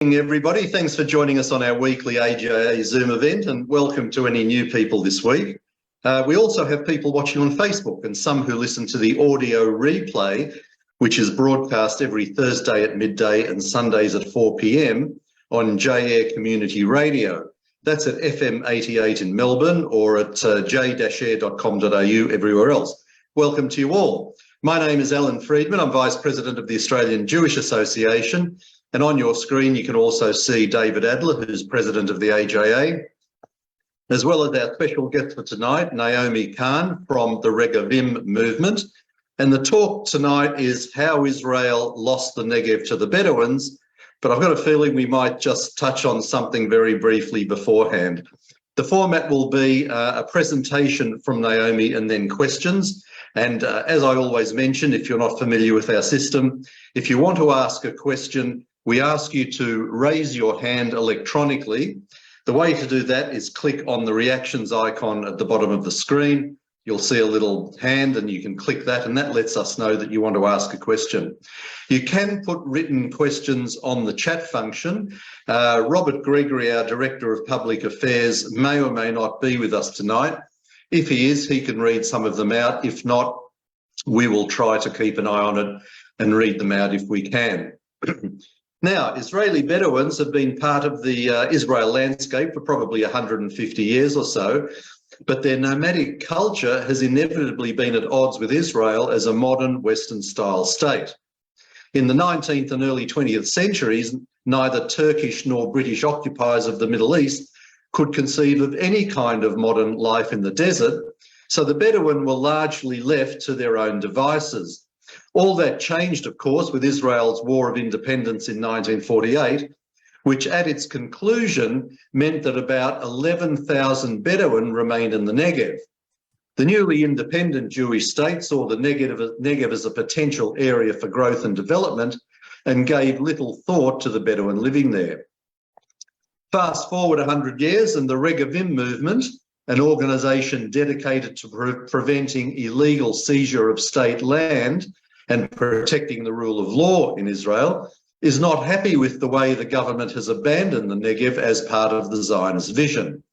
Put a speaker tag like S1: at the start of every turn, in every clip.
S1: Everybody, thanks for joining us on our weekly AJA Zoom event, and welcome to any new people this week. We also have people watching on Facebook and some who listen to the audio replay, which is broadcast every Thursday at midday and Sundays at 4 p.m. on J-Air Community Radio. That's at FM 88 in Melbourne or at j-air.com.au everywhere else. Welcome to you all. My name is Alan Friedman. I'm Vice President of the Australian Jewish Association. And on your screen, you can also see David Adler, who's President of the AJA, as well as our special guest for tonight, Naomi Khan from the Regavim movement. And the talk tonight is how Israel lost the Negev to the Bedouins, but I've got a feeling we might just touch on something very briefly beforehand. The format will be a presentation from Naomi and then questions. And as I always mention, if you're not familiar with our system, if you want to ask a question, we ask you to raise your hand electronically. The way to do that is click on the reactions icon at the bottom of the screen. You'll see a little hand and you can click that, and that lets us know that you want to ask a question. You can put written questions on the chat function. Robert Gregory, our Director of Public Affairs, may or may not be with us tonight. If he is, he can read some of them out. If not, we will try to keep an eye on it and read them out if we can. Now, Israeli Bedouins have been part of the Israel landscape for probably 150 years or so, but their nomadic culture has inevitably been at odds with Israel as a modern Western-style state. In the 19th and early 20th centuries, neither Turkish nor British occupiers of the Middle East could conceive of any kind of modern life in the desert, so the Bedouin were largely left to their own devices. All that changed, of course, with Israel's War of Independence in 1948, which at its conclusion meant that about 11,000 Bedouin remained in the Negev. The newly independent Jewish state saw the Negev as a potential area for growth and development and gave little thought to the Bedouin living there. Fast forward 100 years and the Regavim movement, an organisation dedicated to preventing illegal seizure of state land and protecting the rule of law in Israel, is not happy with the way the government has abandoned the Negev as part of the Zionist vision.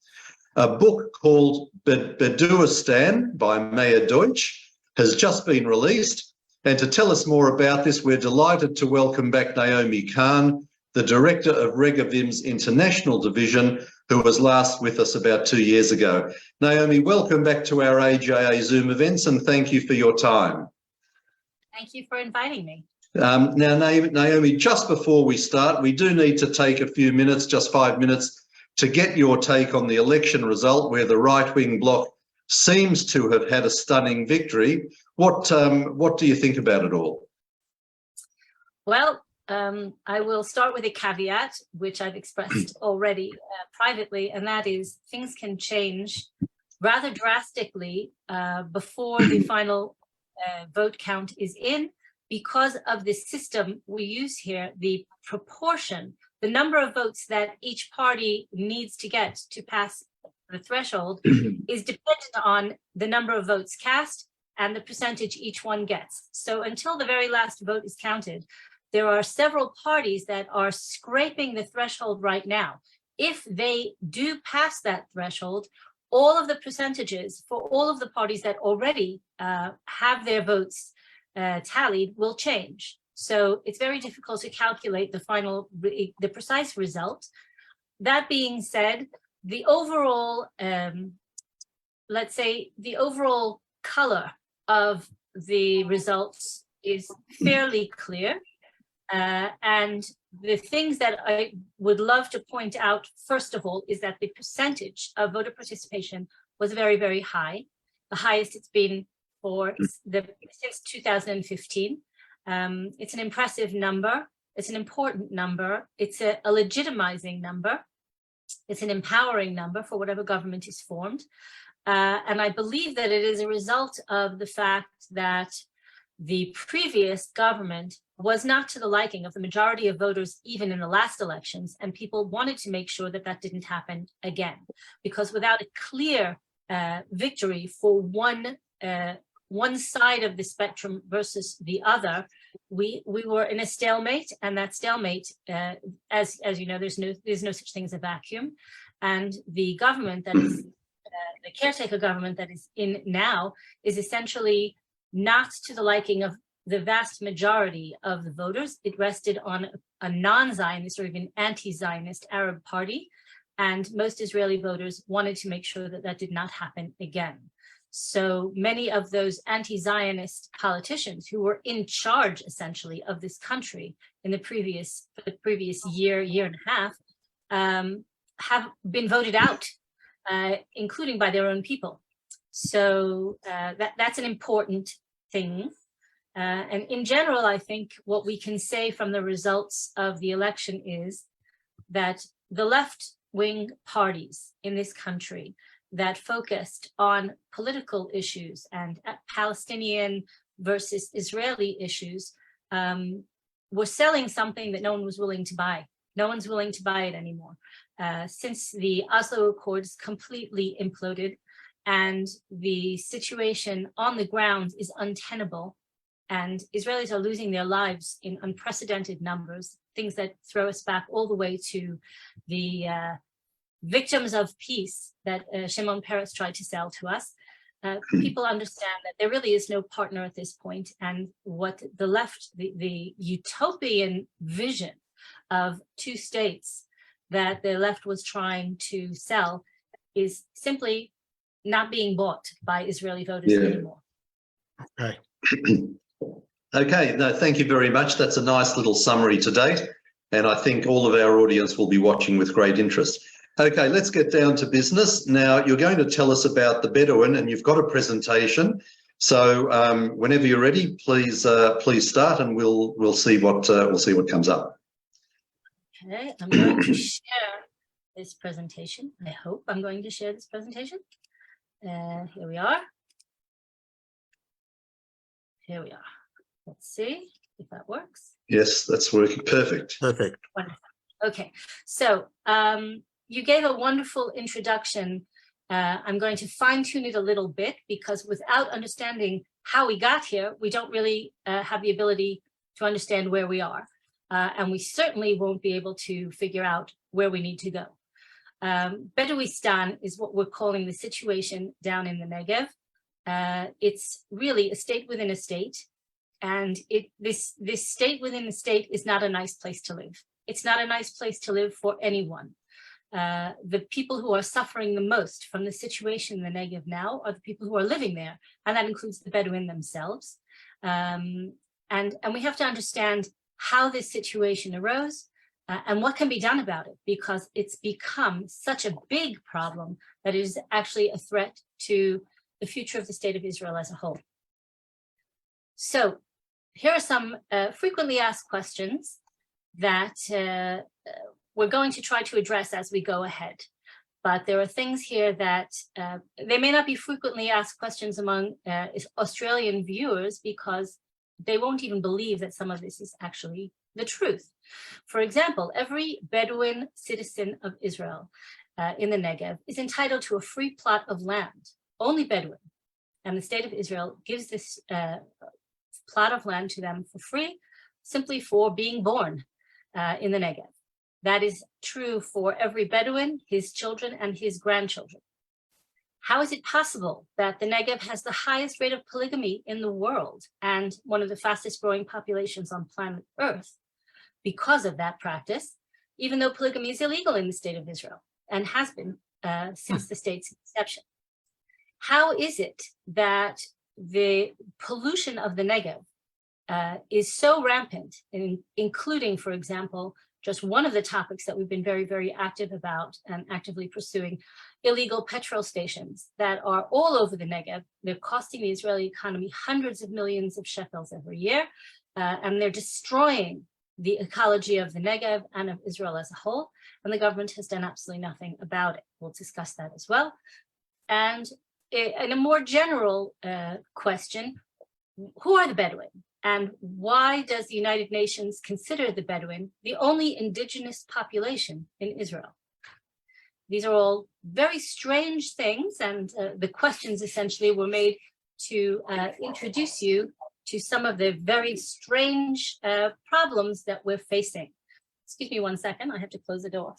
S1: A book called Bedouistan by Meir Deutsch has just been released, and to tell us more about this, we're delighted to welcome back Naomi Khan, the Director of Regavim's International Division, who was last with us about 2 years ago. Naomi, welcome back to our AJA Zoom events, and thank you for your time.
S2: Thank you for inviting me.
S1: Now, Naomi, just before we start, we do need to take a few minutes, just 5 minutes, to get your take on the election result where the right-wing bloc seems to have had a stunning victory. What do you think about it all?
S2: Well, I will start with a caveat, which I've expressed already privately, and that is things can change rather drastically before the final vote count is in. Because of the system we use here, the proportion, the number of votes that each party needs to get to pass the threshold is dependent on the number of votes cast and the percentage each one gets. So until the very last vote is counted, there are several parties that are scraping the threshold right now. If they do pass that threshold, all of the percentages for all of the parties that already have their votes tallied will change. So it's very difficult to calculate the precise result. That being said, the overall, let's say, the overall color of the results is fairly clear. And the things that I would love to point out, first of all, is that the percentage of voter participation was very, very high, the highest it's been since 2015. It's an impressive number. It's an important number. It's a legitimizing number. It's an empowering number for whatever government is formed. And I believe that it is a result of the fact that the previous government was not to the liking of the majority of voters, even in the last elections, and people wanted to make sure that that didn't happen again. Because without a clear victory for one one side of the spectrum versus the other, we were in a stalemate, and that stalemate, as you know, there's no such thing as a vacuum, and the government that is the caretaker government that is in now is essentially not to the liking of the vast majority of the voters. It rested on a non-Zionist or even anti-Zionist Arab party, and most Israeli voters wanted to make sure that that did not happen again. So many of those anti-Zionist politicians who were in charge essentially of this country in the previous year and a half have been voted out, including by their own people. So that's an important thing. And in general, I think what we can say from the results of the election is that the left-wing parties in this country that focused on political issues and Palestinian versus Israeli issues were selling something that no one was willing to buy. No one's willing to buy it anymore. Since the Oslo Accords completely imploded and the situation on the ground is untenable, and Israelis are losing their lives in unprecedented numbers, things that throw us back all the way to the victims of peace that Shimon Peres tried to sell to us. People understand that there really is no partner at this point, and what the left, the utopian vision of two states that the left was trying to sell is simply not being bought by Israeli voters anymore.
S3: Okay.
S1: Okay, no, thank you very much. That's a nice little summary to date, and I think all of our audience will be watching with great interest. Okay, let's get down to business. Now, you're going to tell us about the Bedouin, and you've got a presentation. So whenever you're ready, please start, and we'll see what comes up.
S2: Okay, I'm going to share this presentation. I hope I'm going to share this presentation. Here we are. Here we are. Let's see if that works.
S1: Yes, that's working perfect.
S3: Perfect.
S2: Wonderful. Okay, so you gave a wonderful introduction. I'm going to fine tune it a little bit, because without understanding how we got here, we don't really have the ability to understand where we are. And we certainly won't be able to figure out where we need to go. Beduistan is what we're calling the situation down in the Negev. It's really a state within a state. And this state within the state is not a nice place to live. It's not a nice place to live for anyone. The people who are suffering the most from the situation in the Negev now are the people who are living there, and that includes the Bedouin themselves. And we have to understand how this situation arose and what can be done about it, because it's become such a big problem that it is actually a threat to the future of the state of Israel as a whole. So here are some frequently asked questions that we're going to try to address as we go ahead. But there are things here that they may not be frequently asked questions among Australian viewers, because they won't even believe that some of this is actually the truth. For example, every Bedouin citizen of Israel in the Negev is entitled to a free plot of land, only Bedouin. And the state of Israel gives this plot of land to them for free, simply for being born in the Negev. That is true for every Bedouin, his children, and his grandchildren. How is it possible that the Negev has the highest rate of polygamy in the world and one of the fastest growing populations on planet Earth because of that practice, even though polygamy is illegal in the state of Israel and has been since the state's inception? How is it that the pollution of the Negev is so rampant, including, for example, just one of the topics that we've been very, very active about and actively pursuing, illegal petrol stations that are all over the Negev. They're costing the Israeli economy hundreds of millions of shekels every year, and they're destroying the ecology of the Negev and of Israel as a whole, and the government has done absolutely nothing about it. We'll discuss that as well. And in a more general question, who are the Bedouin? And why does the United Nations consider the Bedouin the only indigenous population in Israel? These are all very strange things, and the questions essentially were made to introduce you to some of the very strange problems that we're facing. Excuse me 1 second, I have to close the door.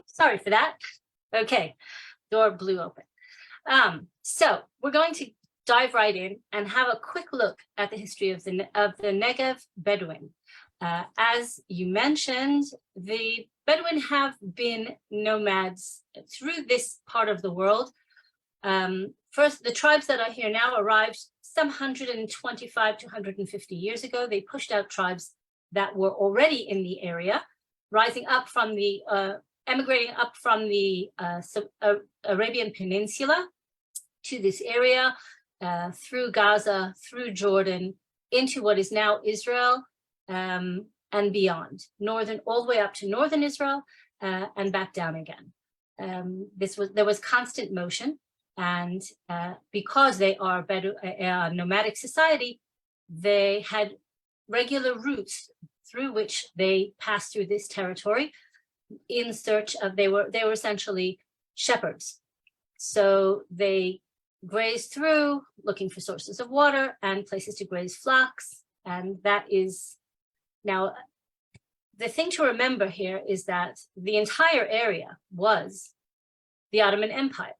S2: Sorry for that. Okay, door blew open. So we're going to dive right in and have a quick look at the history of the Negev Bedouin. As you mentioned, the Bedouin have been nomads through this part of the world. First, the tribes that are here now arrived some 125 to 150 years ago. They pushed out tribes that were already in the area, rising up from the emigrating up from the Arabian Peninsula to this area, through Gaza, through Jordan, into what is now Israel, and beyond, all the way up to northern Israel, and back down again. There was constant motion, and because they are a nomadic society, they had regular routes through which they passed through this territory in search of, they were essentially shepherds. So they grazed through looking for sources of water and places to graze flocks. And that is, now the thing to remember here is that the entire area was the Ottoman Empire.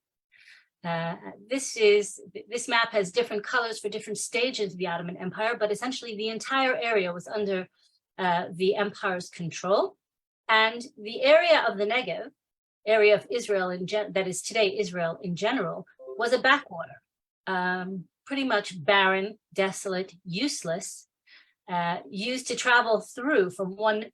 S2: This map has different colors for different stages of the Ottoman Empire, but essentially the entire area was under the empire's control. And the area of the Negev, area of Israel that is today Israel in general, was a backwater, pretty much barren, desolate, useless, used to travel through from one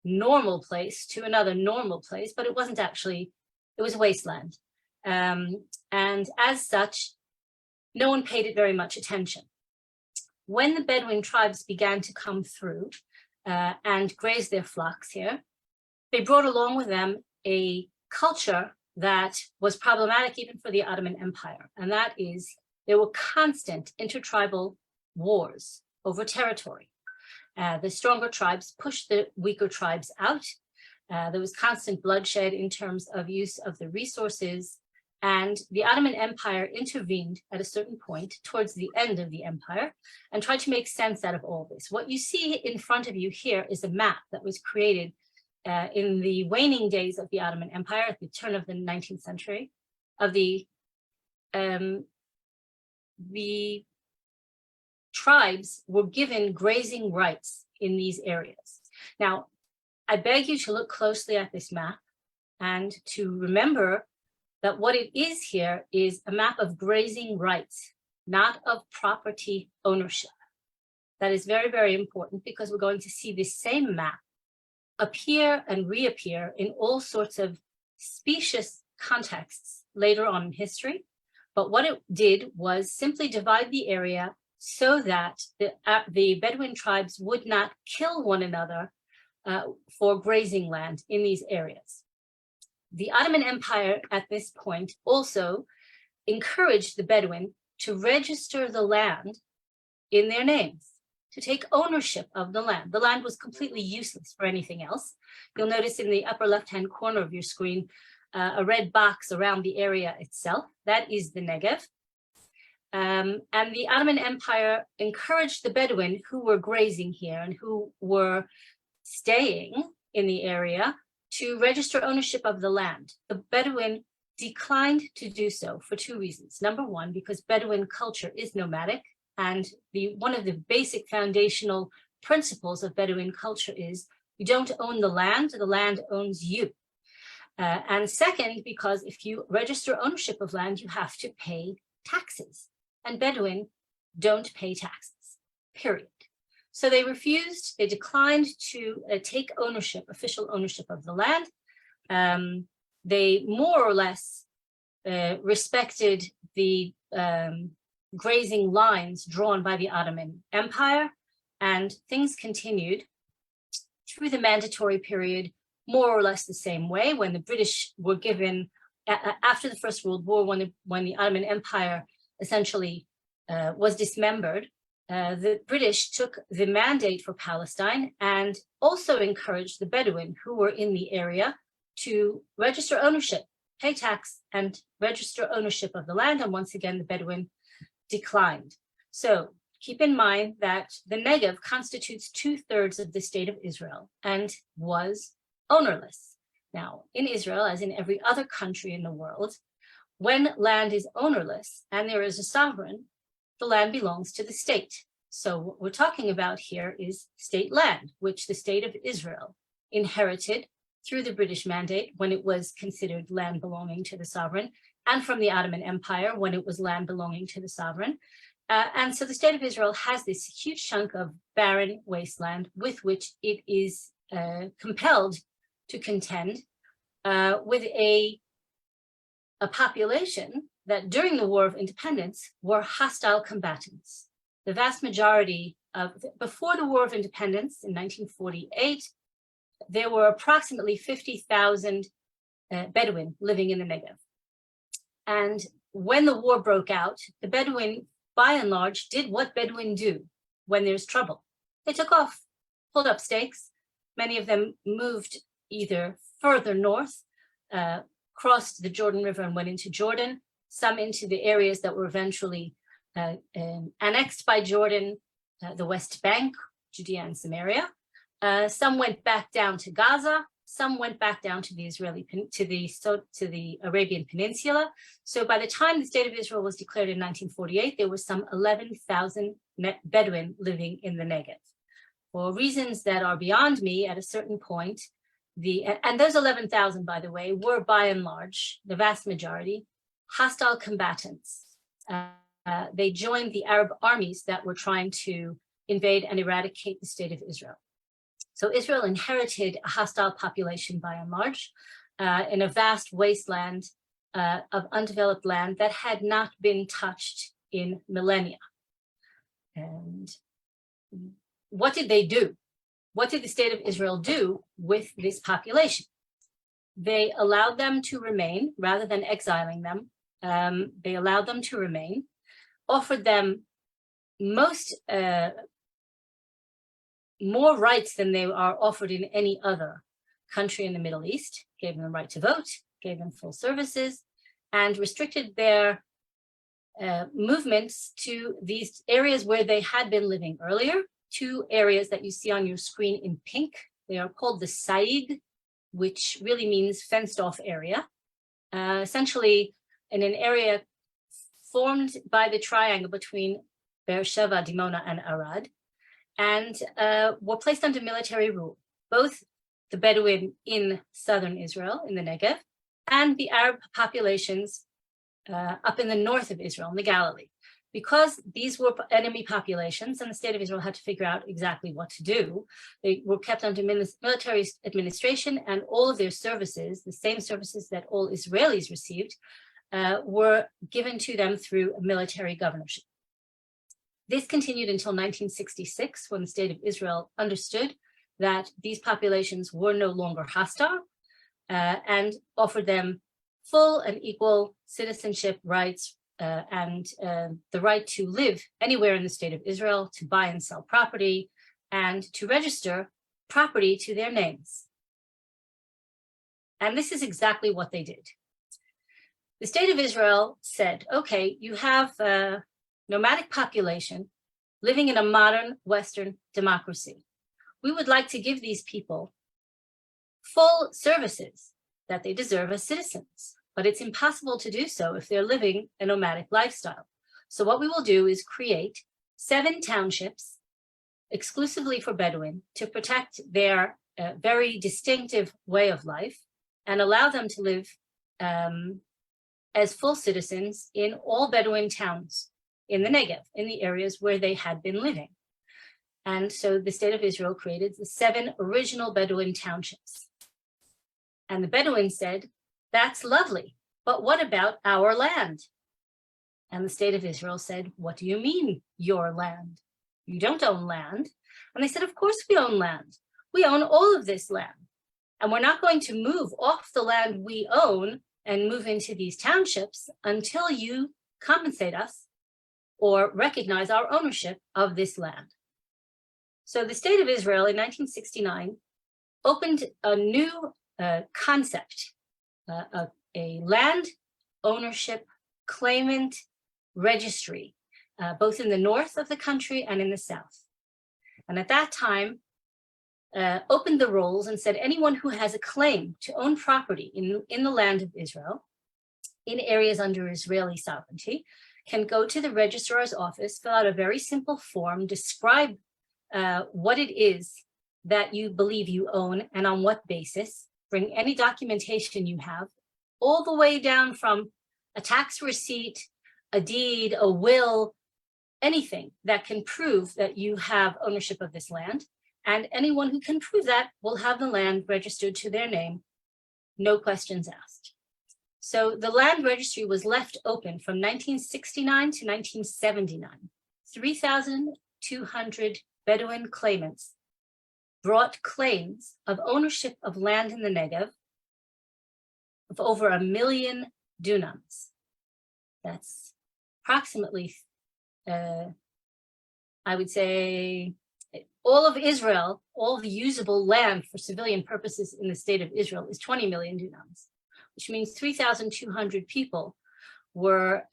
S2: normal place to another normal place, but it wasn't actually, it was a wasteland. And as such, no one paid it very much attention. When the Bedouin tribes began to come through and graze their flocks here, they brought along with them a culture that was problematic even for the Ottoman Empire. And that is, there were constant intertribal wars over territory. The stronger tribes pushed the weaker tribes out. There was constant bloodshed in terms of use of the resources. And the Ottoman Empire intervened at a certain point towards the end of the empire and tried to make sense out of all this. What you see in front of you here is a map that was created in the waning days of the Ottoman Empire at the turn of the 19th century, of the tribes were given grazing rights in these areas. Now, I beg you to look closely at this map and to remember that what it is here is a map of grazing rights, not of property ownership. That is very, very important because we're going to see this same map appear and reappear in all sorts of specious contexts later on in history. But what it did was simply divide the area so that the Bedouin tribes would not kill one another for grazing land in these areas. The Ottoman Empire at this point also encouraged the Bedouin to register the land in their names, to take ownership of the land. The land was completely useless for anything else. You'll notice in the upper left-hand corner of your screen, a red box around the area itself. That is the Negev. And the Ottoman Empire encouraged the Bedouin who were grazing here and who were staying in the area to register ownership of the land. The Bedouin declined to do so for two reasons. Number one, because Bedouin culture is nomadic, and one of the basic foundational principles of Bedouin culture is you don't own the land owns you. And second, because if you register ownership of land, you have to pay taxes. And Bedouin don't pay taxes, period. So they refused, they declined to take ownership, official ownership of the land. They more or less respected the grazing lines drawn by the Ottoman Empire, and things continued through the mandatory period, more or less the same way. When the British were given, after the First World War, when the Ottoman Empire essentially was dismembered, the British took the mandate for Palestine and also encouraged the Bedouin who were in the area to register ownership, pay tax and register ownership of the land. And once again, the Bedouin declined. So keep in mind that the Negev constitutes 2/3 of the state of Israel and was ownerless. Now, in Israel, as in every other country in the world, when land is ownerless and there is a sovereign, the land belongs to the state. So what we're talking about here is state land, which the state of Israel inherited through the British Mandate when it was considered land belonging to the sovereign, and from the Ottoman Empire when it was land belonging to the sovereign. And so the state of Israel has this huge chunk of barren wasteland with which it is compelled to contend with a population that during the War of Independence were hostile combatants. The vast majority of, before the War of Independence in 1948, there were approximately 50,000 Bedouin living in the Negev. And when the war broke out, the Bedouin, by and large, did what Bedouin do when there's trouble. They took off, pulled up stakes. Many of them moved either further north, crossed the Jordan River and went into Jordan, some into the areas that were eventually annexed by Jordan, the West Bank, Judea and Samaria. Some went back down to Gaza. Some went back down to the Arabian Peninsula. So by the time the state of Israel was declared in 1948, there were some 11,000 Bedouin living in the Negev. For reasons that are beyond me, at a certain point, and those 11,000, by the way, were by and large, the vast majority, hostile combatants. They joined the Arab armies that were trying to invade and eradicate the state of Israel. So Israel inherited a hostile population by and large in a vast wasteland of undeveloped land that had not been touched in millennia. And what did they do? What did the state of Israel do with this population? They allowed them to remain rather than exiling them. They allowed them to remain, offered them more rights than they are offered in any other country in the Middle East, gave them the right to vote, gave them full services, and restricted their movements to these areas where they had been living earlier, two areas that you see on your screen in pink. They are called the Saig, which really means fenced off area, essentially in an area formed by the triangle between Beersheba, Dimona, and Arad, and were placed under military rule, both the Bedouin in southern Israel, in the Negev, and the Arab populations up in the north of Israel, in the Galilee. Because these were enemy populations and the state of Israel had to figure out exactly what to do, they were kept under military administration, and all of their services, the same services that all Israelis received, were given to them through a military governorship. This continued until 1966, when the state of Israel understood that these populations were no longer hostile and offered them full and equal citizenship rights and the right to live anywhere in the state of Israel, to buy and sell property, and to register property to their names. And this is exactly what they did. The state of Israel said, okay, you have a nomadic population living in a modern Western democracy. We would like to give these people full services that they deserve as citizens, but it's impossible to do so if they're living a nomadic lifestyle. So what we will do is create 7 townships exclusively for Bedouin to protect their very distinctive way of life and allow them to live as full citizens in all Bedouin towns in the Negev, in the areas where they had been living. And so the state of Israel created the 7 original Bedouin townships. And the Bedouin said, that's lovely, but what about our land? And the state of Israel said, what do you mean, your land? You don't own land. And they said, of course we own land. We own all of this land. And we're not going to move off the land we own and move into these townships until you compensate us or recognize our ownership of this land. So the state of Israel in 1969 opened a new concept of a land ownership claimant registry, both in the north of the country and in the south. And at that time, opened the rolls and said anyone who has a claim to own property in the land of Israel, in areas under Israeli sovereignty, can go to the registrar's office, fill out a very simple form, describe what it is that you believe you own and on what basis, bring any documentation you have, all the way down from a tax receipt, a deed, a will, anything that can prove that you have ownership of this land. And anyone who can prove that will have the land registered to their name, no questions asked. So the land registry was left open from 1969 to 1979. 3,200 Bedouin claimants brought claims of ownership of land in the Negev of over 1 million dunams. That's approximately, I would say, all of Israel, all the usable land for civilian purposes in the state of Israel is 20 million dunams, which means 3,200 people were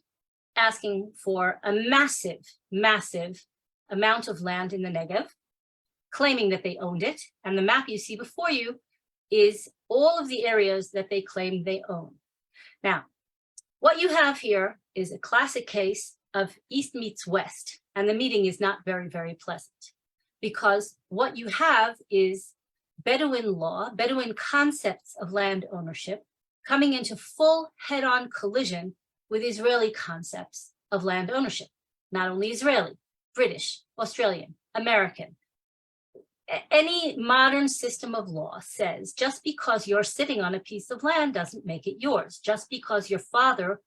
S2: asking for a massive, massive amount of land in the Negev, claiming that they owned it. And the map you see before you is all of the areas that they claim they own. Now, what you have here is a classic case of East meets West, and the meeting is not very, very pleasant, because what you have is Bedouin law, Bedouin concepts of land ownership coming into full head-on collision with Israeli concepts of land ownership. Not only Israeli, British, Australian, American. Any modern system of law says just because you're sitting on a piece of land doesn't make it yours. Just because your father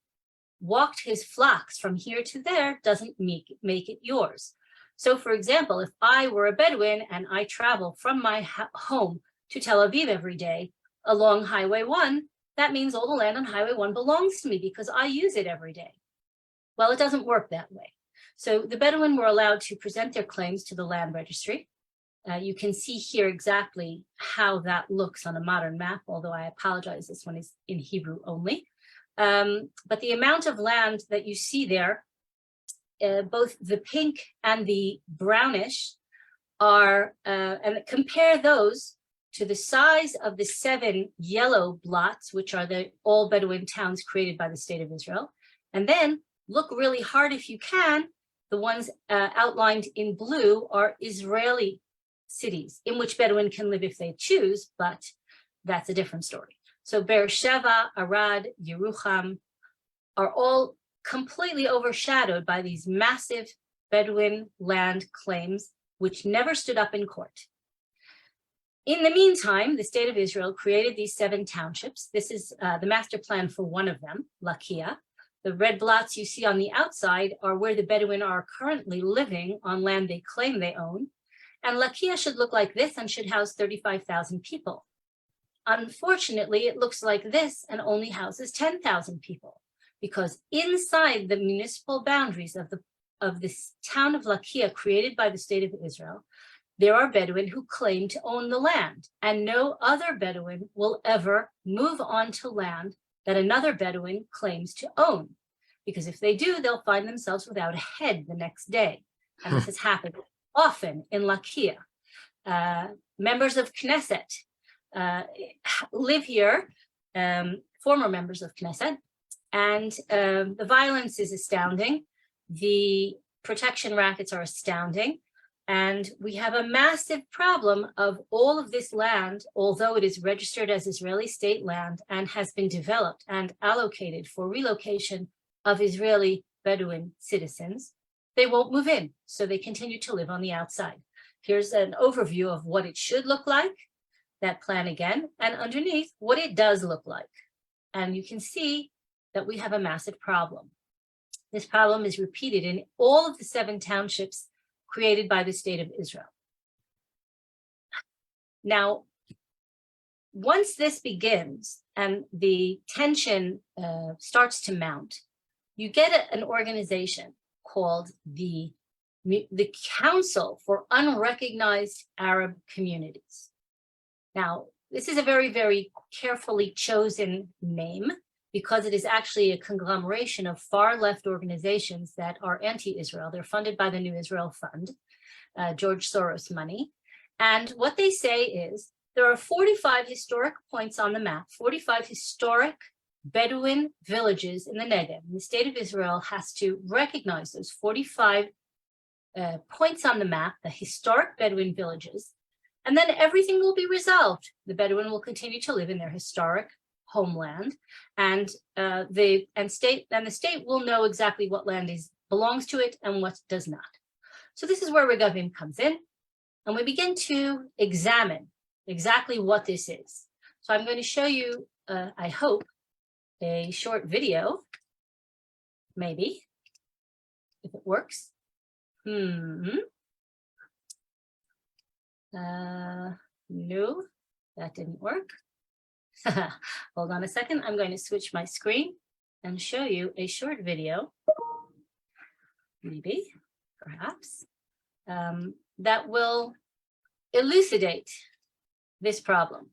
S2: walked his flocks from here to there doesn't make it yours. So for example, if I were a Bedouin and I travel from my home to Tel Aviv every day along Highway 1, that means all the land on Highway 1 belongs to me because I use it every day. Well, it doesn't work that way. So the Bedouin were allowed to present their claims to the land registry. You can see here exactly how that looks on a modern map, although I apologize, this one is in Hebrew only. But the amount of land that you see there, both the pink and the brownish are, and compare those to the size of the 7 yellow blots, which are the all Bedouin towns created by the state of Israel. And then look really hard if you can, the ones outlined in blue are Israeli cities in which Bedouin can live if they choose, but that's a different story. So Beersheba, Arad, Yerucham are all completely overshadowed by these massive Bedouin land claims, which never stood up in court. In the meantime, the state of Israel created these 7 townships. This is the master plan for one of them, Lakia. The red blots you see on the outside are where the Bedouin are currently living on land they claim they own. And Lakia should look like this and should house 35,000 people. Unfortunately, it looks like this and only houses 10,000 people, because inside the municipal boundaries of this town of Lakia created by the state of Israel, there are Bedouin who claim to own the land, and no other Bedouin will ever move onto land that another Bedouin claims to own. Because if they do, they'll find themselves without a head the next day. And this has happened often in Lakia. Members of Knesset live here, former members of Knesset, and the violence is astounding. The protection rackets are astounding. And we have a massive problem of all of this land, although it is registered as Israeli state land and has been developed and allocated for relocation of Israeli Bedouin citizens, they won't move in, so they continue to live on the outside. Here's an overview of what it should look like, that plan again, and underneath what it does look like. And you can see that we have a massive problem. This problem is repeated in all of the 7 townships created by the state of Israel. Now, once this begins and the tension starts to mount, you get an organization called the Council for Unrecognized Arab Communities. Now, this is a very, very carefully chosen name because it is actually a conglomeration of far left organizations that are anti-Israel. They're funded by the New Israel Fund, George Soros money. And what they say is there are 45 historic points on the map, 45 historic Bedouin villages in the Negev. And the state of Israel has to recognize those 45 points on the map, the historic Bedouin villages, and then everything will be resolved. The Bedouin will continue to live in their historic homeland, and the state will know exactly what land belongs to it and what does not. So this is where Regavim comes in, and we begin to examine exactly what this is. So I'm going to show you, I hope, a short video, maybe, if it works. No, that didn't work. Hold on a second. I'm going to switch my screen and show you a short video, maybe, perhaps, that will elucidate this problem.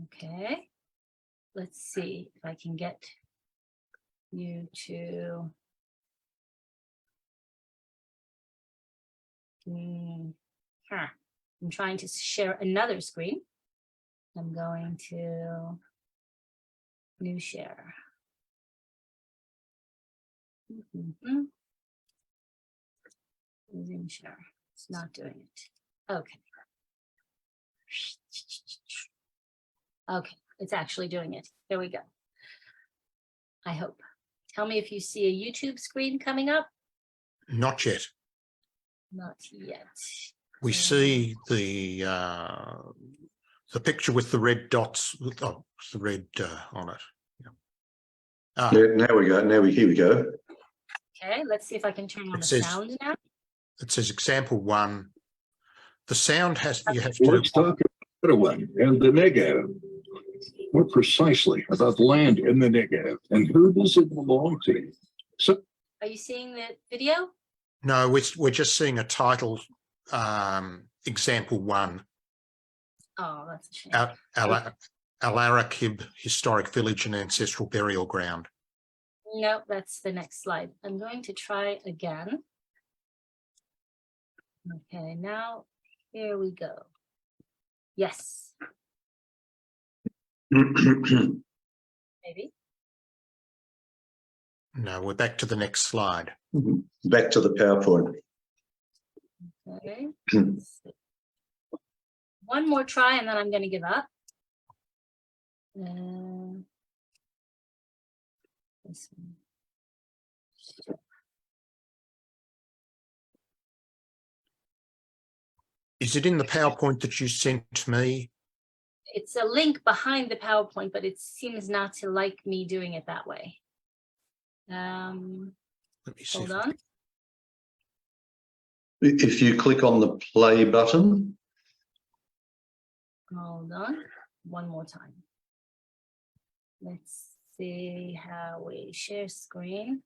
S2: Okay, let's see if I can get you to I'm trying to share another screen. I'm going to new share. Zoom share. It's not doing it. Okay. Okay, it's actually doing it. There we go. I hope. Tell me if you see a YouTube screen coming up.
S3: Not yet.
S2: Not yet.
S3: We see the picture with the red dots, the red on it. Yeah. Ah,
S1: Now we go. Here we go.
S2: Okay, let's see if I can turn on the
S3: says-
S2: sound now.
S3: it says example 1. The sound you have
S4: Let's
S3: to.
S4: talk about Bedouin and the Negev. More precisely about land in the Negev and who does it belong to? So,
S2: Are you seeing the video?
S3: No, we're just seeing a title, example 1,
S2: Oh, that's a shame.
S3: Al-Arakib Historic Village and Ancestral Burial Ground.
S2: No, that's the next slide. I'm going to try again. Okay, now here we go. Yes, maybe.
S3: No, we're back to the next slide.
S1: Back to the PowerPoint.
S2: Okay. Let's see. One more try and then I'm going to give up. This one.
S3: Is it in the PowerPoint that you sent to me?
S2: It's a link behind the PowerPoint, but it seems not to like me doing it that way.
S3: Let me see.
S2: Hold on.
S1: If you click on the play button,
S2: Hold on. One more time. Let's see how we share screen.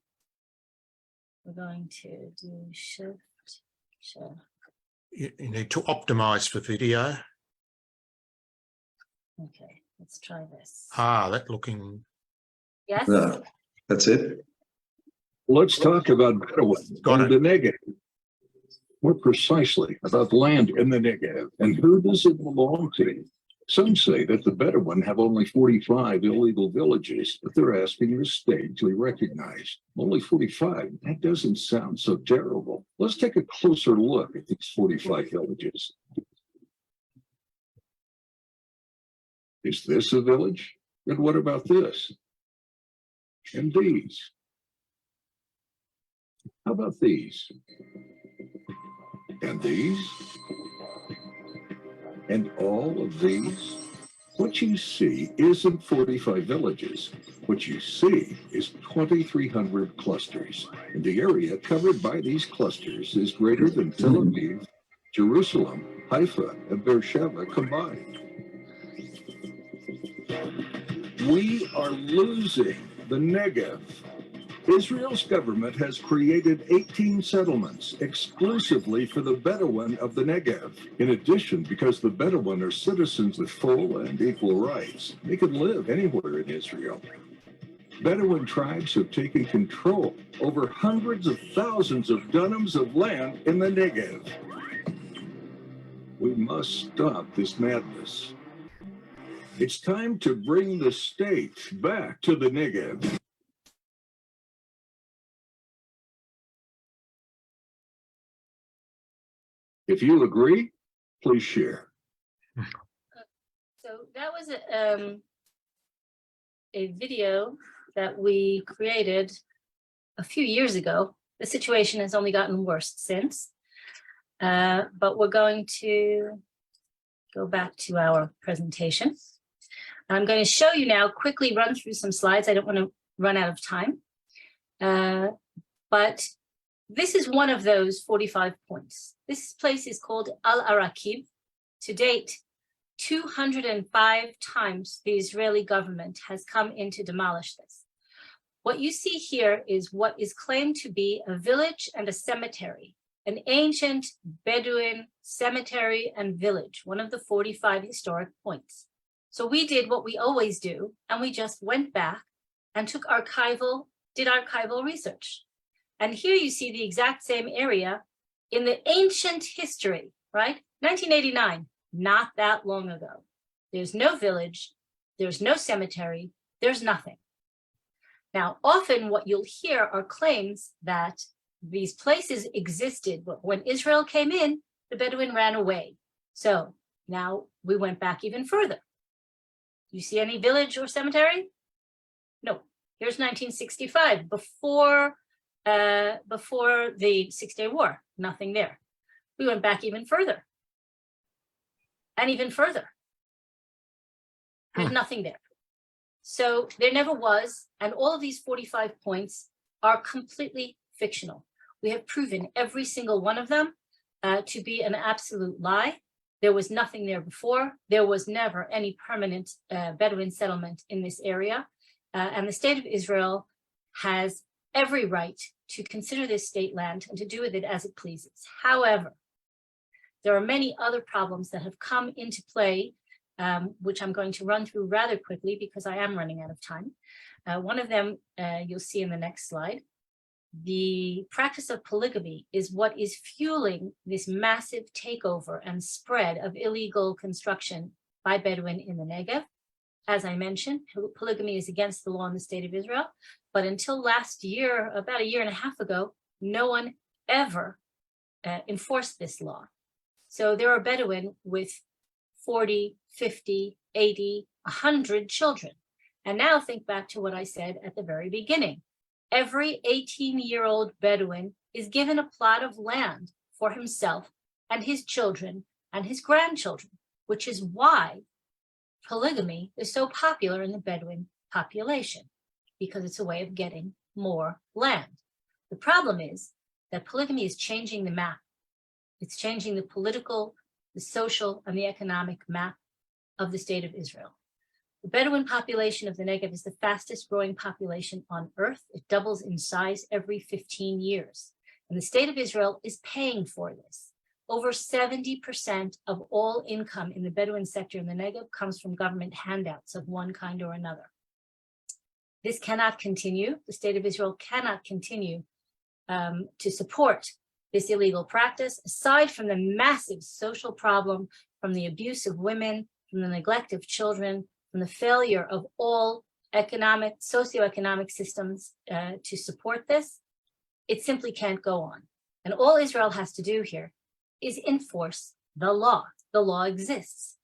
S2: We're going to do shift share.
S3: You need to optimize for video.
S2: Okay, let's try this.
S3: That looking.
S2: Yes.
S1: no, that's it.
S4: let's talk about Bedouin
S3: Got
S4: and the Negev. More precisely about land in the Negev and who does it belong to? Some say that the Bedouin have only 45 illegal villages, but they're asking the state to recognize only 45. That doesn't sound so terrible. Let's take a closer look at these 45 villages. Is this a village? And what about this? And these? How about these? And these? And all of these? What you see isn't 45 villages. What you see is 2,300 clusters. And the area covered by these clusters is greater than Tel Aviv, Jerusalem, Haifa, and Beersheba combined. We are losing the Negev. Israel's government has created 18 settlements exclusively for the Bedouin of the Negev. In addition, because the Bedouin are citizens with full and equal rights, they can live anywhere in Israel. Bedouin tribes have taken control over hundreds of thousands of dunams of land in the Negev. We must stop this madness. It's time to bring the state back to the Negev. If you agree, please share.
S2: So that was a video that we created a few years ago. The situation has only gotten worse since, but we're going to go back to our presentation. I'm going to show you now, quickly run through some slides. I don't want to run out of time, but this is one of those 45 points. This place is called Al-Arakib. To date, 205 times the Israeli government has come in to demolish this. What you see here is what is claimed to be a village and a cemetery, an ancient Bedouin cemetery and village, one of the 45 historic points. So we did what we always do, and we just went back and did archival research. And here you see the exact same area in the ancient history, right? 1989, not that long ago. There's no village, there's no cemetery, there's nothing. Now, often what you'll hear are claims that these places existed, but when Israel came in, the Bedouin ran away. So now we went back even further. You see any village or cemetery? No. Here's 1965, before the Six-Day War, nothing there. We went back even further and even further. There's nothing there. So there never was, and all of these 45 points are completely fictional. We have proven every single one of them to be an absolute lie. There was nothing there before. There was never any permanent Bedouin settlement in this area. And the state of Israel has every right to consider this state land and to do with it as it pleases. However, there are many other problems that have come into play, which I'm going to run through rather quickly because I am running out of time. One of them you'll see in the next slide. The practice of polygamy is what is fueling this massive takeover and spread of illegal construction by Bedouin in the Negev. As I mentioned, polygamy is against the law in the state of Israel, but until last year, about a year and a half ago, no one ever enforced this law. So there are Bedouin with 40, 50, 80, 100 children. And now think back to what I said at the very beginning. Every 18-year-old Bedouin is given a plot of land for himself and his children and his grandchildren, which is why polygamy is so popular in the Bedouin population, because it's a way of getting more land. The problem is that polygamy is changing the map. It's changing the political, the social, and the economic map of the state of Israel. The Bedouin population of the Negev is the fastest growing population on earth. It doubles in size every 15 years. And the state of Israel is paying for this. Over 70% of all income in the Bedouin sector in the Negev comes from government handouts of one kind or another. This cannot continue. The state of Israel cannot continue to support this illegal practice, aside from the massive social problem from the abuse of women, from the neglect of children, from the failure of all socioeconomic systems to support this. It simply can't go on. And all Israel has to do here is enforce the law. The law exists.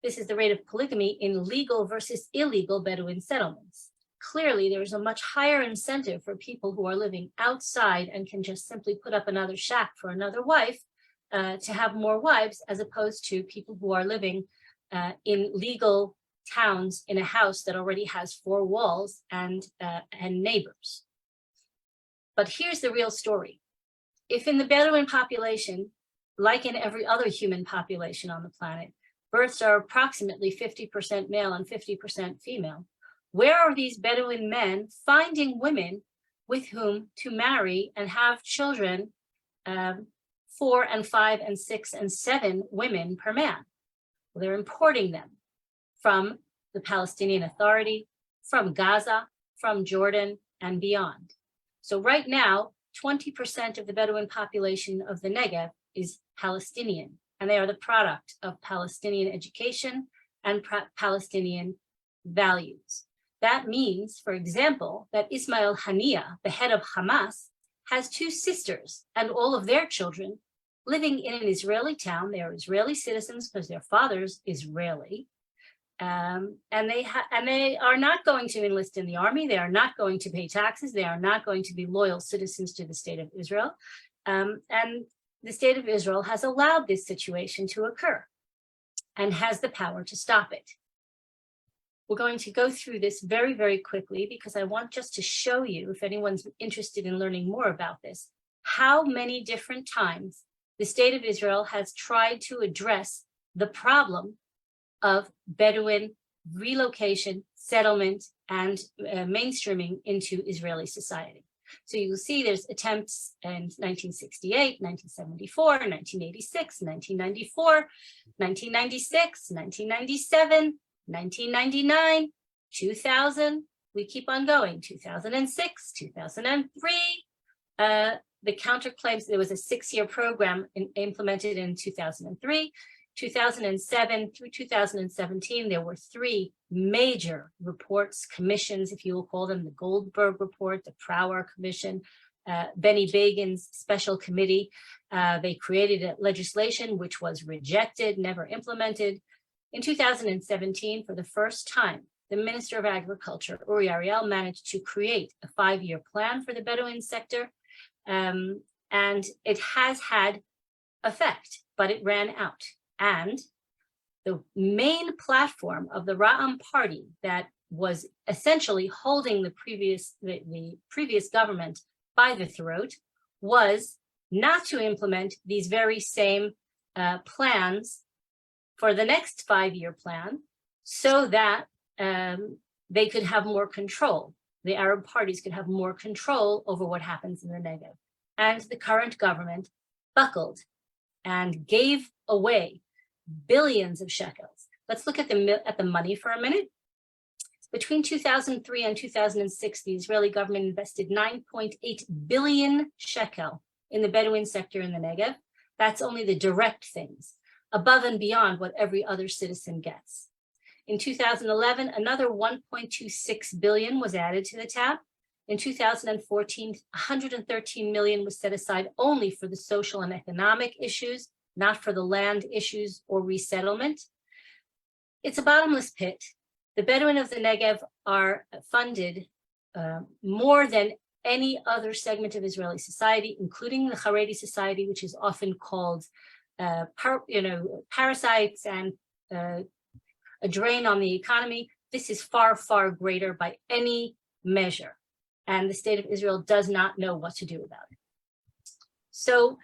S2: This is the rate of polygamy in legal versus illegal Bedouin settlements. Clearly, there is a much higher incentive for people who are living outside and can just simply put up another shack for another wife to have more wives, as opposed to people who are living in legal towns in a house that already has 4 walls and neighbors. But here's the real story. If in the Bedouin population, like in every other human population on the planet, births are approximately 50% male and 50% female, Where are these Bedouin men finding women with whom to marry and have children, 4 and 5 and 6 and 7 women per man? Well, they're importing them from the Palestinian Authority, from Gaza, from Jordan, and beyond. So right now, 20% of the Bedouin population of the Negev is Palestinian, and they are the product of Palestinian education and Palestinian values. That means, for example, that Ismail Haniyeh, the head of Hamas, has 2 sisters and all of their children living in an Israeli town. They are Israeli citizens because their father's Israeli. And they are not going to enlist in the army. They are not going to pay taxes. They are not going to be loyal citizens to the state of Israel. And the state of Israel has allowed this situation to occur and has the power to stop it. We're going to go through this very, very quickly because I want just to show you, if anyone's interested in learning more about this, how many different times the state of Israel has tried to address the problem of Bedouin relocation, settlement, and mainstreaming into Israeli society. So you'll see there's attempts in 1968, 1974, 1986, 1994, 1996, 1997, 1999, 2000, we keep on going, 2006, 2003. The counterclaims, there was a 6-year program implemented in 2003. 2007 through 2017, there were 3 major reports, commissions, if you will call them, the Goldberg Report, the Prower Commission, Benny Begin's special committee. They created a legislation which was rejected, never implemented. In 2017, for the first time, the Minister of Agriculture, Uri Ariel, managed to create a 5-year plan for the Bedouin sector. And it has had effect, but it ran out. And the main platform of the Ra'am party that was essentially holding the previous government by the throat was not to implement these very same plans for the next 5-year plan so that they could have more control. The Arab parties could have more control over what happens in the Negev. And the current government buckled and gave away billions of shekels. Let's look at the money for a minute. Between 2003 and 2006, the Israeli government invested 9.8 billion shekel in the Bedouin sector in the Negev. That's only the direct things, above and beyond what every other citizen gets. In 2011, another 1.26 billion was added to the tab. In 2014, 113 million was set aside only for the social and economic issues, not for the land issues or resettlement. It's a bottomless pit. The Bedouin of the Negev are funded more than any other segment of Israeli society, including the Haredi society, which is often called parasites and a drain on the economy. This is far, far greater by any measure. And the state of Israel does not know what to do about it. So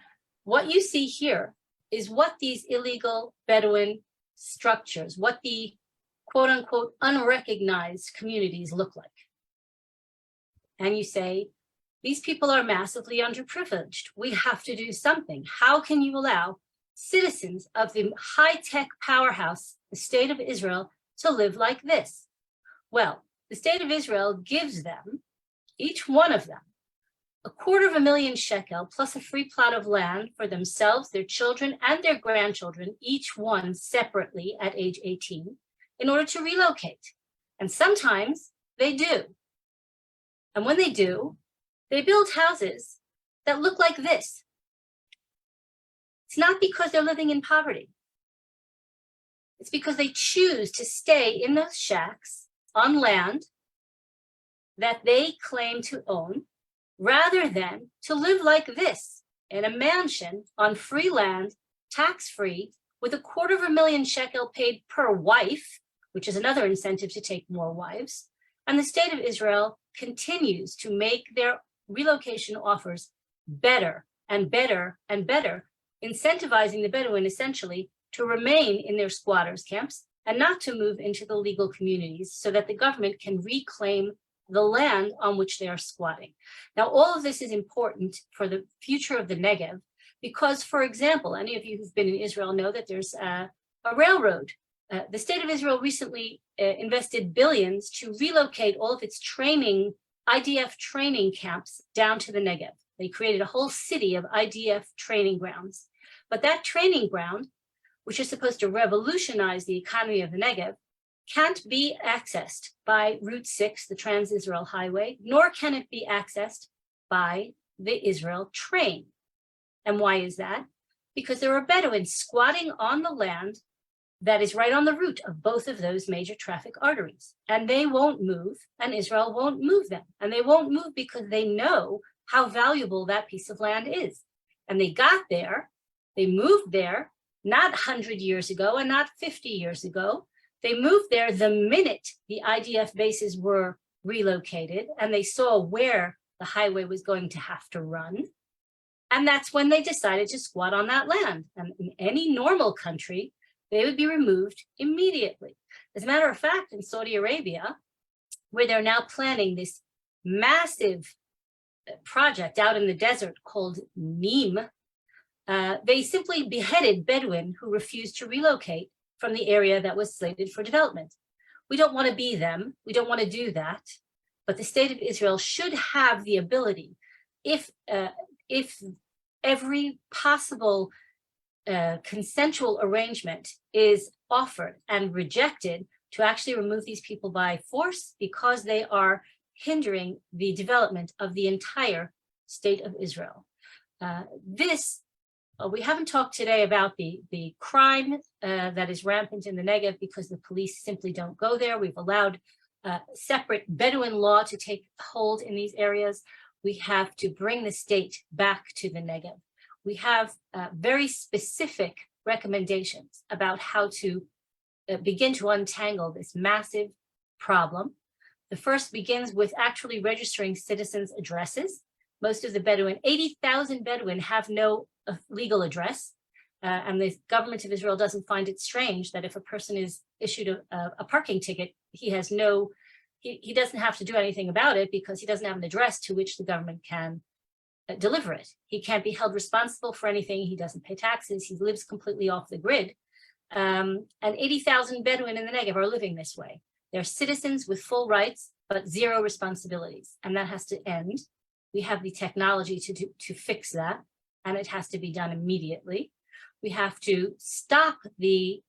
S2: what you see here is what these illegal Bedouin structures, what the quote unquote unrecognized communities look like. And you say, these people are massively underprivileged. We have to do something. How can you allow citizens of the high-tech powerhouse, the state of Israel, to live like this? Well, the state of Israel gives them, each one of them, 250,000 shekel plus a free plot of land for themselves, their children, and their grandchildren, each one separately at age 18, in order to relocate. And sometimes they do. And when they do, they build houses that look like this. It's not because they're living in poverty. It's because they choose to stay in those shacks on land that they claim to own, rather than to live like this in a mansion on free land, tax-free, with 250,000 shekel paid per wife, which is another incentive to take more wives. And the state of Israel continues to make their relocation offers better and better and better, incentivizing the Bedouin essentially to remain in their squatters' camps and not to move into the legal communities so that the government can reclaim the land on which they are squatting. Now, all of this is important for the future of the Negev because, for example, any of you who've been in Israel know that there's a railroad. The state of Israel recently invested billions to relocate all of its training, IDF training camps down to the Negev. They created a whole city of IDF training grounds. But that training ground, which is supposed to revolutionize the economy of the Negev, can't be accessed by Route 6, the Trans-Israel Highway, nor can it be accessed by the Israel train. And why is that? Because there are Bedouins squatting on the land that is right on the route of both of those major traffic arteries. And they won't move, and Israel won't move them. And they won't move because they know how valuable that piece of land is. And they got there, they moved there, not 100 years ago and not 50 years ago. They moved there the minute the IDF bases were relocated and they saw where the highway was going to have to run. And that's when they decided to squat on that land. And in any normal country, they would be removed immediately. As a matter of fact, in Saudi Arabia, where they're now planning this massive project out in the desert called Neem, they simply beheaded Bedouin who refused to relocate from the area that was slated for development. We don't want to be them. We don't want to do that. But the state of Israel should have the ability, if every possible consensual arrangement is offered and rejected, to actually remove these people by force because they are hindering the development of the entire state of Israel. We haven't talked today about the crime that is rampant in the Negev because the police simply don't go there. We've allowed separate Bedouin law to take hold in these areas. We have to bring the state back to the Negev. We have very specific recommendations about how to begin to untangle this massive problem. The first begins with actually registering citizens' addresses. Most of the Bedouin, 80,000 Bedouin have no legal address. And the government of Israel doesn't find it strange that if a person is issued a parking ticket, he doesn't have to do anything about it because he doesn't have an address to which the government can deliver it. He can't be held responsible for anything. He doesn't pay taxes. He lives completely off the grid. And 80,000 Bedouin in the Negev are living this way. They're citizens with full rights, but zero responsibilities. And that has to end. We have the technology to fix that, and it has to be done immediately. We have to stop the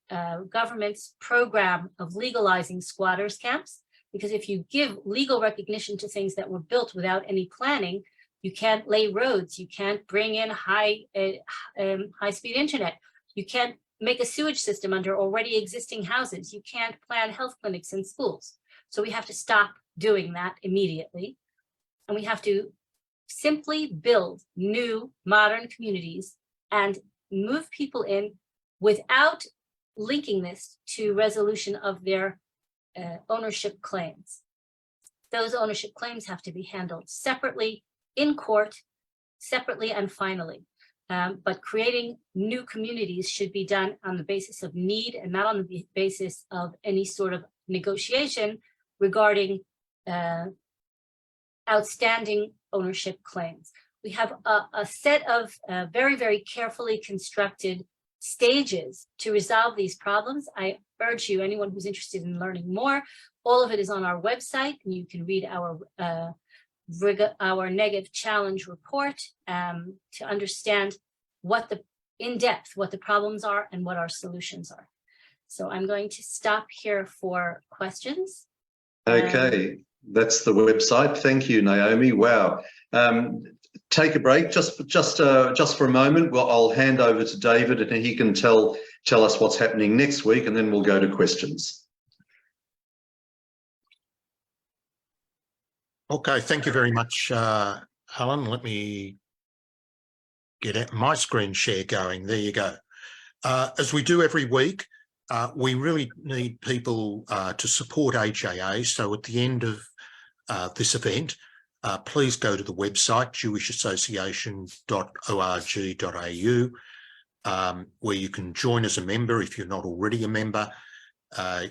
S2: government's program of legalizing squatters camps, because if you give legal recognition to things that were built without any planning, you can't lay roads, you can't bring in high-speed internet, you can't make a sewage system under already existing houses, you can't plan health clinics and schools. So we have to stop doing that immediately. And we have to simply build new modern communities and move people in without linking this to resolution of their ownership claims. Those ownership claims have to be handled separately in court, separately and finally. But creating new communities should be done on the basis of need and not on the basis of any sort of negotiation regarding outstanding ownership claims. We have a set of very, very carefully constructed stages to resolve these problems. I urge you, anyone who's interested in learning more, all of it is on our website, and you can read our Negev Challenge report to understand in depth what the problems are and what our solutions are. So I'm going to stop here for questions.
S1: Okay, that's the website. Thank you, Naomi. Wow. Take a break just for a moment. Well, I'll hand over to David and he can tell us what's happening next week, and then we'll go to questions.
S3: Okay, thank you very much, Alan. Let me get my screen share going. There you go. As we do every week, we really need people to support AJA. So at the end of this event, please go to the website, jewishassociation.org.au, where you can join as a member if you're not already a member.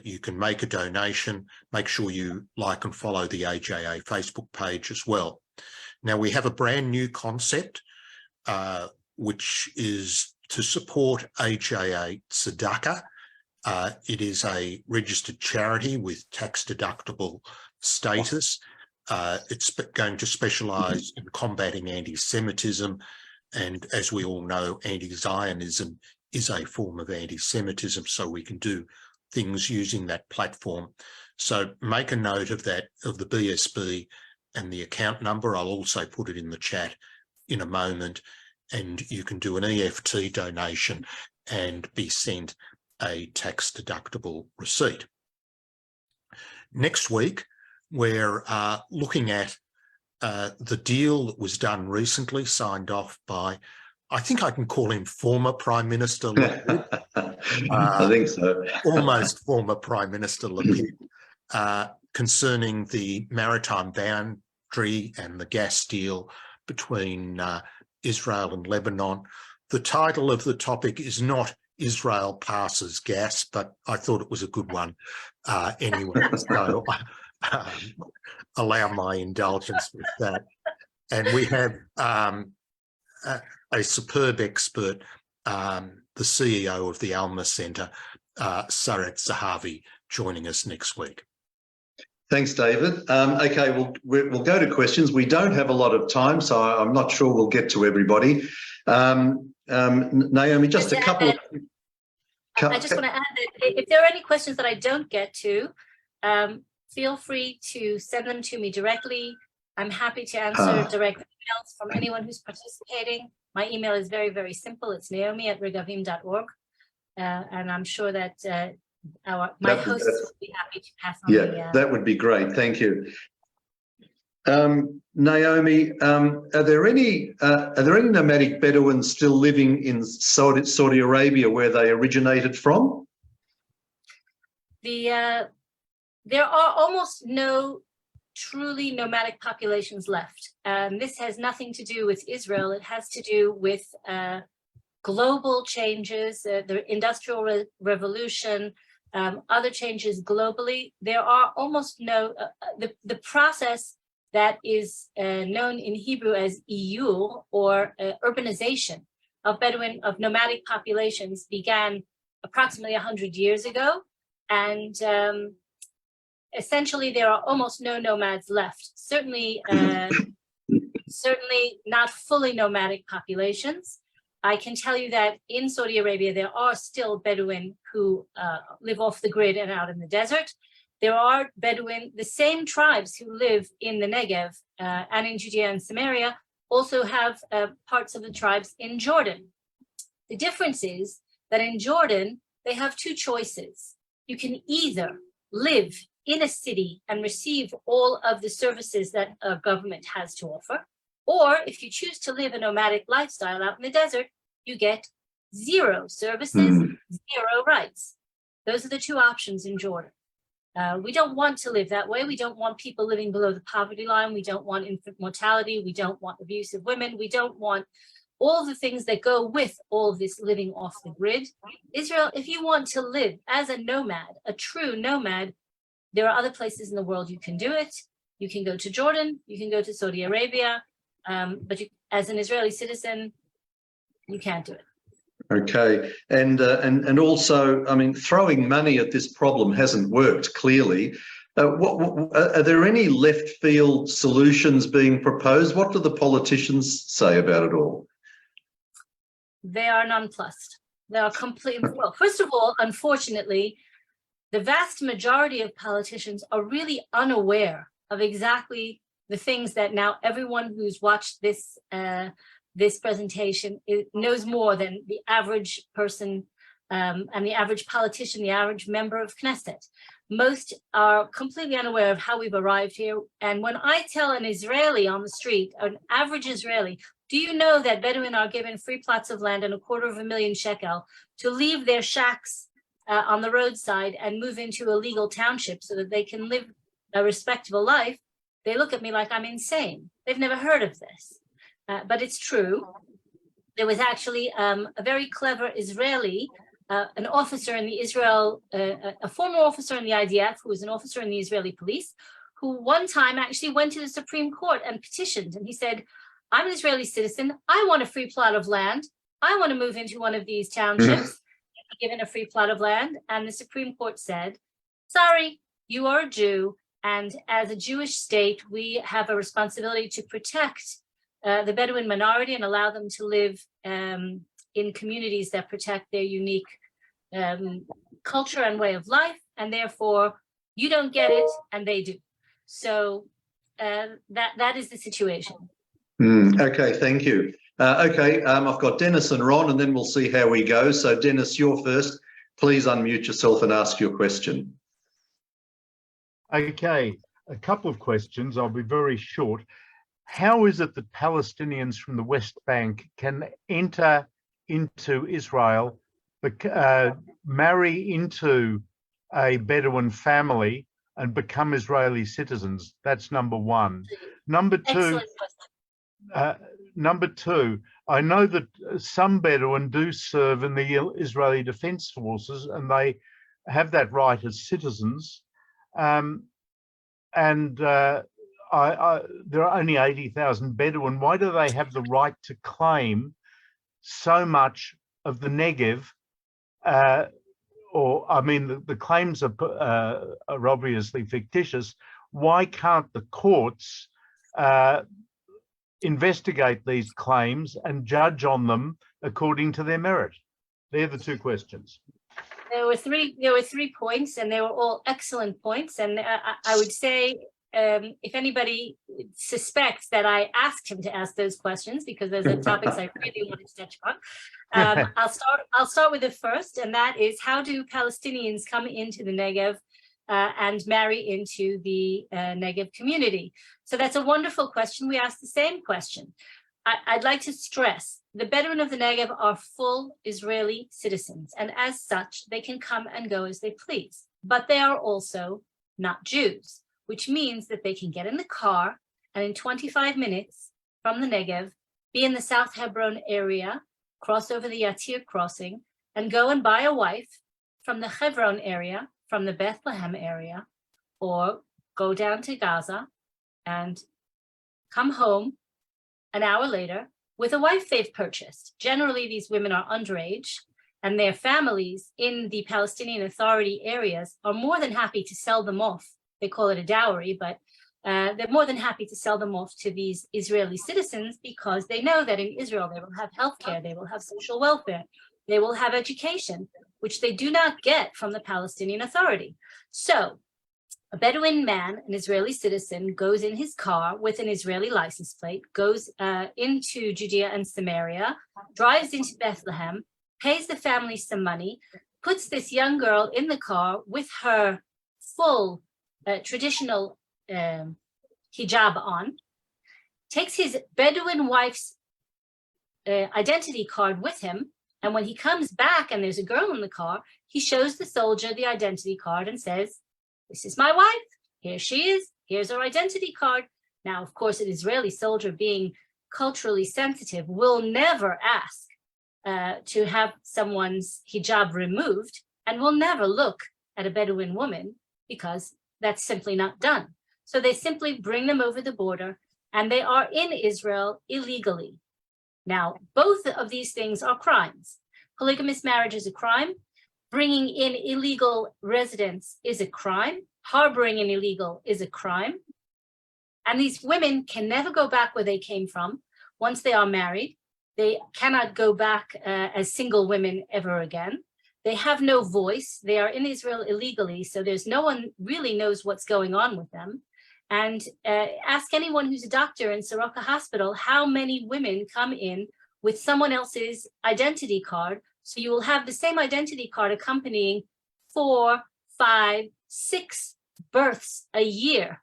S3: You can make a donation. Make sure you like and follow the AJA Facebook page as well. Now, we have a brand new concept, which is to support AJA Tzedakah. It is a registered charity with tax-deductible status. It's going to specialise in combating anti-Semitism, and as we all know, anti-Zionism is a form of anti-Semitism, so we can do things using that platform. So make a note of that, of the BSB and the account number. I'll also put it in the chat in a moment, and you can do an EFT donation and be sent a tax-deductible receipt. Next week, we're looking at the deal that was done recently, signed off by, I think I can call him former Prime Minister Lapid.
S1: I think so.
S3: Almost former Prime Minister Lapid, concerning the maritime boundary and the gas deal between Israel and Lebanon. The title of the topic is not Israel passes gas, but I thought it was a good one anyway. So allow my indulgence with that. And we have a superb expert, the CEO of the Alma Centre, Sarat Zahavi, joining us next week.
S1: Thanks, David. Okay, we'll go to questions. We don't have a lot of time, so I'm not sure we'll get to everybody. Naomi, just a couple of...
S2: I just want to add that if there are any questions that I don't get to, feel free to send them to me directly. I'm happy to answer direct emails from anyone who's participating. My email is very, very simple. It's naomi@regavim.org. And I'm sure that my hosts will be happy to pass on.
S1: Yeah, that would be great. Thank you. Naomi, are there any nomadic Bedouins still living in Saudi Arabia where they originated from?
S2: There are almost no truly nomadic populations left. This has nothing to do with Israel. It has to do with global changes, the Industrial Revolution, other changes globally. There are almost no, the process that is known in Hebrew as iyur, or urbanization of nomadic populations, began approximately 100 years ago. And essentially, there are almost no nomads left. Certainly not fully nomadic populations. I can tell you that in Saudi Arabia, there are still Bedouin who live off the grid and out in the desert. There are Bedouin, the same tribes who live in the Negev and in Judea and Samaria, also have parts of the tribes in Jordan. The difference is that in Jordan, they have two choices. You can either live in a city and receive all of the services that a government has to offer, or if you choose to live a nomadic lifestyle out in the desert, you get zero services, zero rights. Those are the two options in Jordan. We don't want to live that way. We don't want people living below the poverty line. We don't want infant mortality. We don't want abuse of women. We don't want all the things that go with all of this living off the grid. Israel, if you want to live as a nomad, a true nomad, there are other places in the world you can do it. You can go to Jordan, you can go to Saudi Arabia, but as an Israeli citizen, you can't do it.
S1: Okay, and also, I mean, throwing money at this problem hasn't worked clearly. Are there any left field solutions being proposed? What do the politicians say about it all?
S2: They are nonplussed. They are completely, well, first of all, unfortunately, the vast majority of politicians are really unaware of exactly the things that now everyone who's watched this this presentation knows more than the average person and the average politician, the average member of Knesset. Most are completely unaware of how we've arrived here. And when I tell an Israeli on the street, an average Israeli, do you know that Bedouin are given free plots of land and $250,000 shekel to leave their shacks on the roadside and move into a legal township so that they can live a respectable life? They look at me like I'm insane. They've never heard of this. But it's true. There was actually a very clever Israeli an officer in the Israel, a former officer in the IDF, who was an officer in the Israeli police, who one time actually went to the Supreme Court and petitioned. And he said, I'm an Israeli citizen. I want a free plot of land. I want to move into one of these townships, given a free plot of land. And the Supreme Court said, sorry, you are a Jew. And as a Jewish state, we have a responsibility to protect the Bedouin minority and allow them to live in communities that protect their unique culture and way of life. And therefore, you don't get it and they do. So that is the situation.
S1: Okay, thank you. Okay, I've got Dennis and Ron, and then we'll see how we go. So Dennis, you're first. Please unmute yourself and ask your question.
S5: Okay, a couple of questions. I'll be very short. How is it that Palestinians from the West Bank can enter into Israel, marry into a Bedouin family and become Israeli citizens? That's number one. Number two, I know that some Bedouin do serve in the Israeli Defense Forces and they have that right as citizens. There are only 80,000 Bedouin. Why do they have the right to claim so much of the Negev? The claims are obviously fictitious. Why can't the courts investigate these claims and judge on them according to their merit? They're the two questions.
S2: There were three points, and they were all excellent points. And I would say, if anybody suspects that I asked him to ask those questions, because those are topics I really wanted to touch upon, I'll start with the first, and that is, how do Palestinians come into the Negev and marry into the Negev community? So that's a wonderful question. We asked the same question. I'd like to stress the Bedouin of the Negev are full Israeli citizens, and as such, they can come and go as they please. But they are also not Jews, which means that they can get in the car and in 25 minutes from the Negev, be in the South Hebron area, cross over the Yatir crossing, and go and buy a wife from the Hebron area, from the Bethlehem area, or go down to Gaza and come home an hour later with a wife they've purchased. Generally, these women are underage, and their families in the Palestinian Authority areas are more than happy to sell them off. They call it a dowry, but they're more than happy to sell them off to these Israeli citizens, because they know that in Israel they will have healthcare, they will have social welfare, they will have education, which they do not get from the Palestinian Authority. So a Bedouin man, an Israeli citizen, goes in his car with an Israeli license plate, goes into Judea and Samaria, drives into Bethlehem, pays the family some money, puts this young girl in the car with her full traditional hijab on, takes his Bedouin wife's identity card with him, and when he comes back and there's a girl in the car, he shows the soldier the identity card and says, "This is my wife, here she is, here's her identity card." Now, of course, an Israeli soldier, being culturally sensitive, will never ask to have someone's hijab removed, and will never look at a Bedouin woman, because that's simply not done. So they simply bring them over the border, and they are in Israel illegally. Now, both of these things are crimes. Polygamous marriage is a crime. Bringing in illegal residents is a crime. Harboring an illegal is a crime. And these women can never go back where they came from. Once they are married, they cannot go back as single women ever again. They have no voice. They are in Israel illegally, so there's no one really knows what's going on with them. And ask anyone who's a doctor in Soroka Hospital how many women come in with someone else's identity card. So you will have the same identity card accompanying 4, 5, 6 births a year.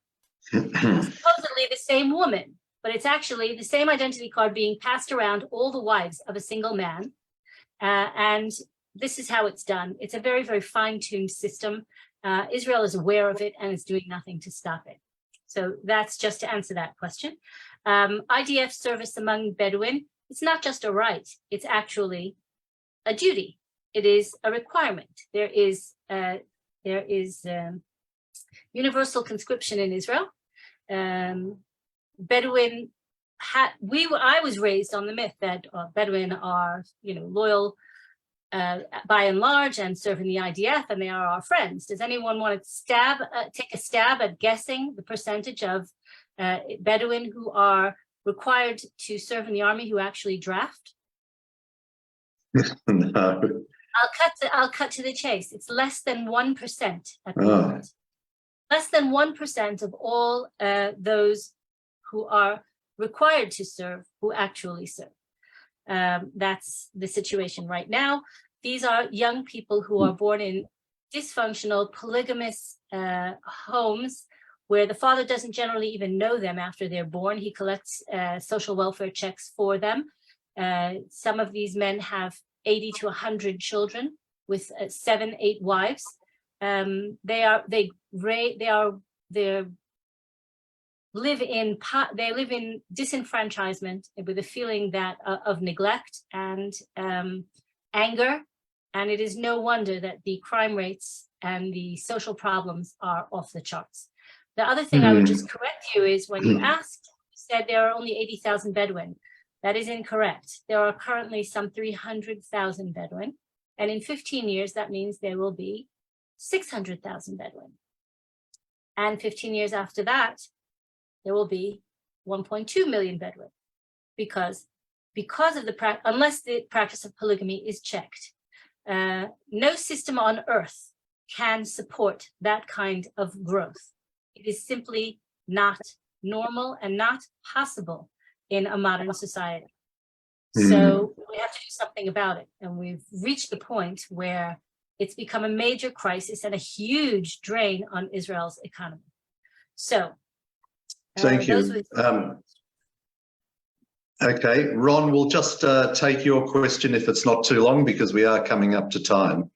S2: Supposedly the same woman, but it's actually the same identity card being passed around all the wives of a single man. And this is how it's done. It's a very, very fine-tuned system. Israel is aware of it and is doing nothing to stop it. So that's just to answer that question. IDF service among Bedouin, it's not just a right, it's actually a duty. it is a requirement. There is universal conscription in Israel. Bedouin I was raised on the myth that Bedouin are, loyal by and large and serve in the IDF, and they are our friends. Does anyone want to take a stab at guessing the percentage of Bedouin who are required to serve in the army who actually draft?
S1: No.
S2: I'll cut to the chase. It's less than 1% at the
S1: Oh.
S2: moment. Less than 1% of all those who are required to serve who actually serve. That's the situation right now. These are young people who are born in dysfunctional, polygamous homes where the father doesn't generally even know them after they're born. He collects social welfare checks for them. Some of these men have 80 to 100 children with 7, 8 wives. They live in disenfranchisement with a feeling that of neglect and anger, and it is no wonder that the crime rates and the social problems are off the charts. The other thing I would just correct you is when you asked, you said there are only 80,000 Bedouin. That is incorrect. There are currently some 300,000 Bedouin, and in 15 years that means there will be 600,000 Bedouin. And 15 years after that, there will be 1.2 million Bedouin, because of the unless the practice of polygamy is checked, no system on earth can support that kind of growth. It is simply not normal and not possible in a modern society. So we have to do something about it, and we've reached the point where it's become a major crisis and a huge drain on Israel's economy. So
S1: thank you. Okay, Ron, we'll just take your question if it's not too long, because we are coming up to time.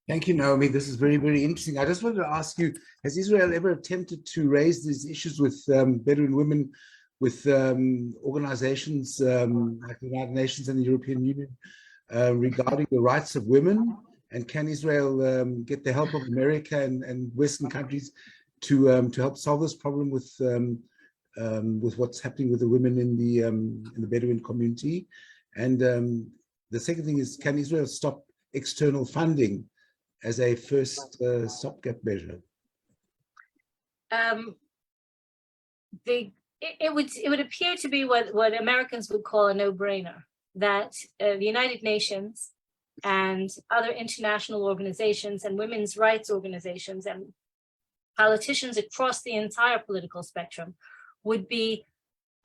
S6: Thank you, Naomi. This is very, very interesting. I just wanted to ask you, has Israel ever attempted to raise these issues with Bedouin women, with organizations like the United Nations and the European Union regarding the rights of women? And can Israel get the help of America and Western countries to help solve this problem with what's happening with the women in the Bedouin community? And the second thing is, can Israel stop external funding as a first stopgap measure?
S2: It would appear to be what Americans would call a no-brainer, that the United Nations and other international organizations and women's rights organizations and politicians across the entire political spectrum would be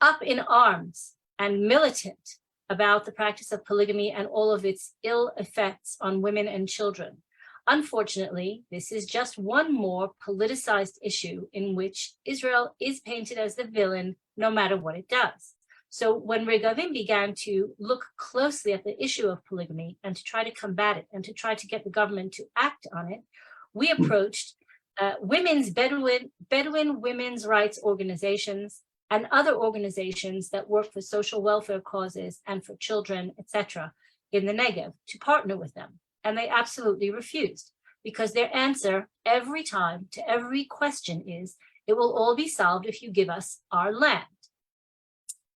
S2: up in arms and militant about the practice of polygamy and all of its ill effects on women and children. Unfortunately, this is just one more politicized issue in which Israel is painted as the villain, no matter what it does. So when Regavim began to look closely at the issue of polygamy and to try to combat it and to try to get the government to act on it, we approached Bedouin women's rights organizations and other organizations that work for social welfare causes and for children, etc., in the Negev to partner with them. And they absolutely refused, because their answer every time to every question is, it will all be solved if you give us our land.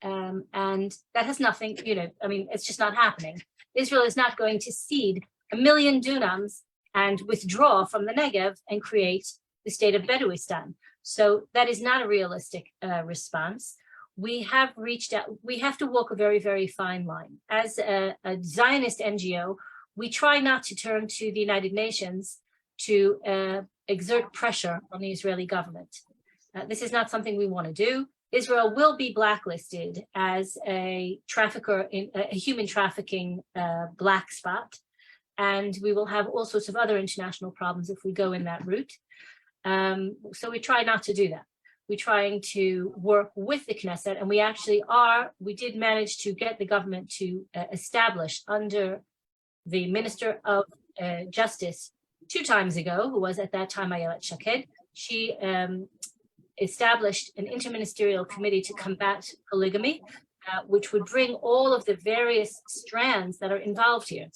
S2: And that has nothing, it's just not happening. Israel is not going to cede 1 million dunams and withdraw from the Negev and create the state of Beduistan. So that is not a realistic response. We have reached out, we have to walk a very, very fine line. As a Zionist NGO, we try not to turn to the United Nations to exert pressure on the Israeli government. This is not something we want to do. Israel will be blacklisted as a trafficker in a human trafficking black spot, and we will have all sorts of other international problems if we go in that route. So we try not to do that. We're trying to work with the Knesset, and we did manage to get the government to establish under the Minister of Justice 2 times ago, who was at that time Ayelet Shaked. She established an interministerial committee to combat polygamy. which would bring all of the various strands that are involved here,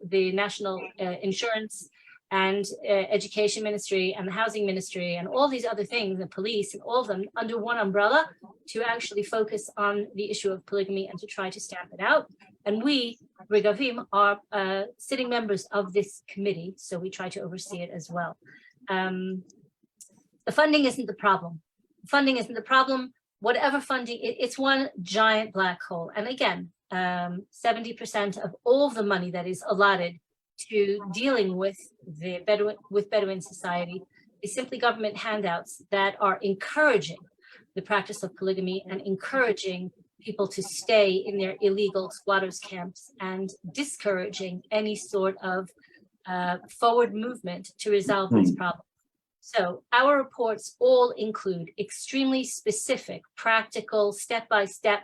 S2: the national insurance and education ministry and the housing ministry and all these other things, the police and all of them under one umbrella to actually focus on the issue of polygamy and to try to stamp it out. And we, Regavim, are sitting members of this committee, so we try to oversee it as well. The funding isn't the problem. Funding isn't the problem. Whatever funding, it's one giant black hole. And again, 70% of all the money that is allotted to dealing with Bedouin society is simply government handouts that are encouraging the practice of polygamy and encouraging people to stay in their illegal squatters camps and discouraging any sort of forward movement to resolve these problems. So our reports all include extremely specific, practical, step-by-step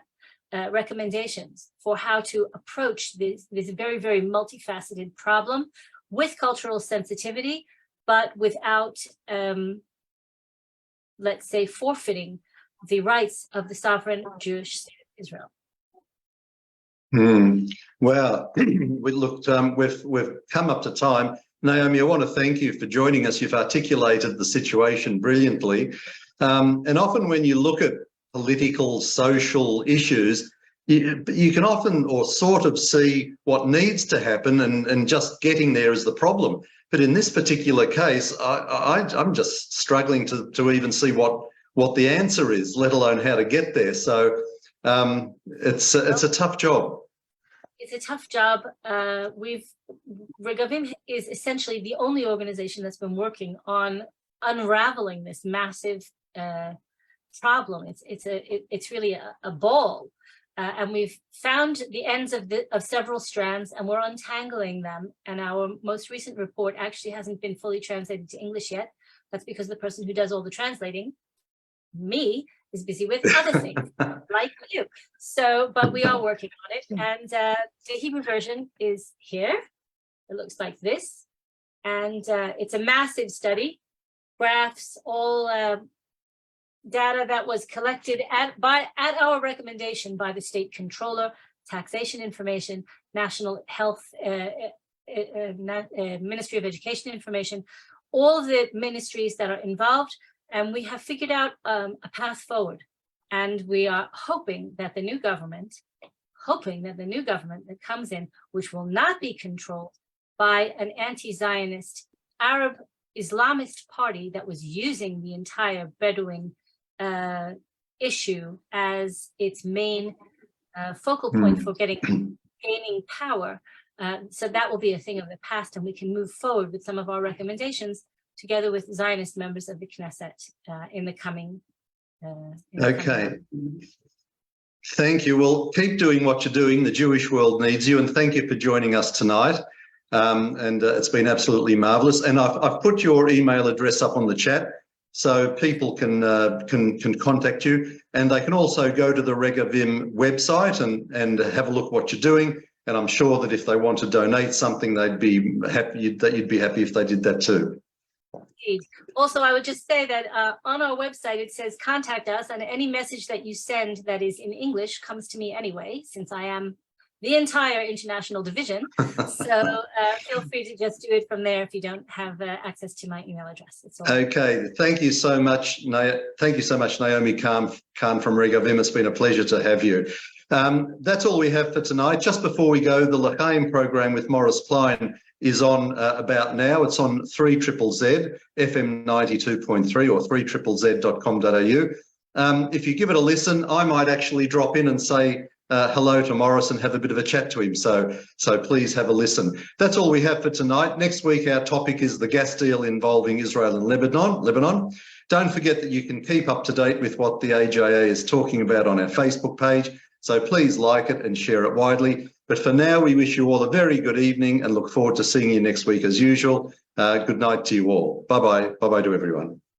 S2: recommendations for how to approach this very, very multifaceted problem with cultural sensitivity, but without, let's say, forfeiting the rights of the sovereign Jewish state of Israel.
S1: Well, we've come up to time. Naomi, I want to thank you for joining us. You've articulated the situation brilliantly. And often when you look at political, social issues, you can often or sort of see what needs to happen and just getting there is the problem. But in this particular case, I'm just struggling to even see what the answer is, let alone how to get there. So it's a tough job.
S2: It's a tough job. Regavim is essentially the only organization that's been working on unraveling this massive problem. It's really a ball, and we've found the ends of several strands, and we're untangling them. And our most recent report actually hasn't been fully translated to English yet. That's because the person who does all the translating, me, is busy with other things like you. So, but we are working on it, and the Hebrew version is here. It looks like this, and it's a massive study, graphs, all data that was collected at our recommendation by the state controller, taxation information, national health, Ministry of Education information, all the ministries that are involved. And we have figured out a path forward, and we are hoping that the new government that comes in, which will not be controlled by an anti-Zionist Arab Islamist party that was using the entire Bedouin issue as its main focal point for gaining power. So that will be a thing of the past, and we can move forward with some of our recommendations together with Zionist members of the Knesset in the coming.
S1: Okay. Thank you. Well, keep doing what you're doing. The Jewish world needs you, and thank you for joining us tonight. It's been absolutely marvelous. And I've put your email address up on the chat, so people can contact you, and they can also go to the Regavim website and have a look what you're doing. And I'm sure that if they want to donate something, they'd be happy. That you'd be happy if they did that too.
S2: Indeed. Also, I would just say that on our website, it says contact us, and any message that you send that is in English comes to me anyway, since I am the entire international division. So feel free to just do it from there if you don't have access to my email address. It's all
S1: okay. Thank you so much. Thank you so much, Naomi Khan from Regavim. It's been a pleasure to have you. That's all we have for tonight. Just before we go, the L'chaim program with Morris Klein is on about now. It's on 3ZZZ, FM 92.3 or 3ZZZ.com.au. If you give it a listen, I might actually drop in and say hello to Morris and have a bit of a chat to him. So please have a listen. That's all we have for tonight. Next week, our topic is the gas deal involving Israel and Lebanon. Don't forget that you can keep up to date with what the AJA is talking about on our Facebook page. So please like it and share it widely. But for now, we wish you all a very good evening and look forward to seeing you next week as usual. Good night to you all. Bye-bye. Bye-bye to everyone.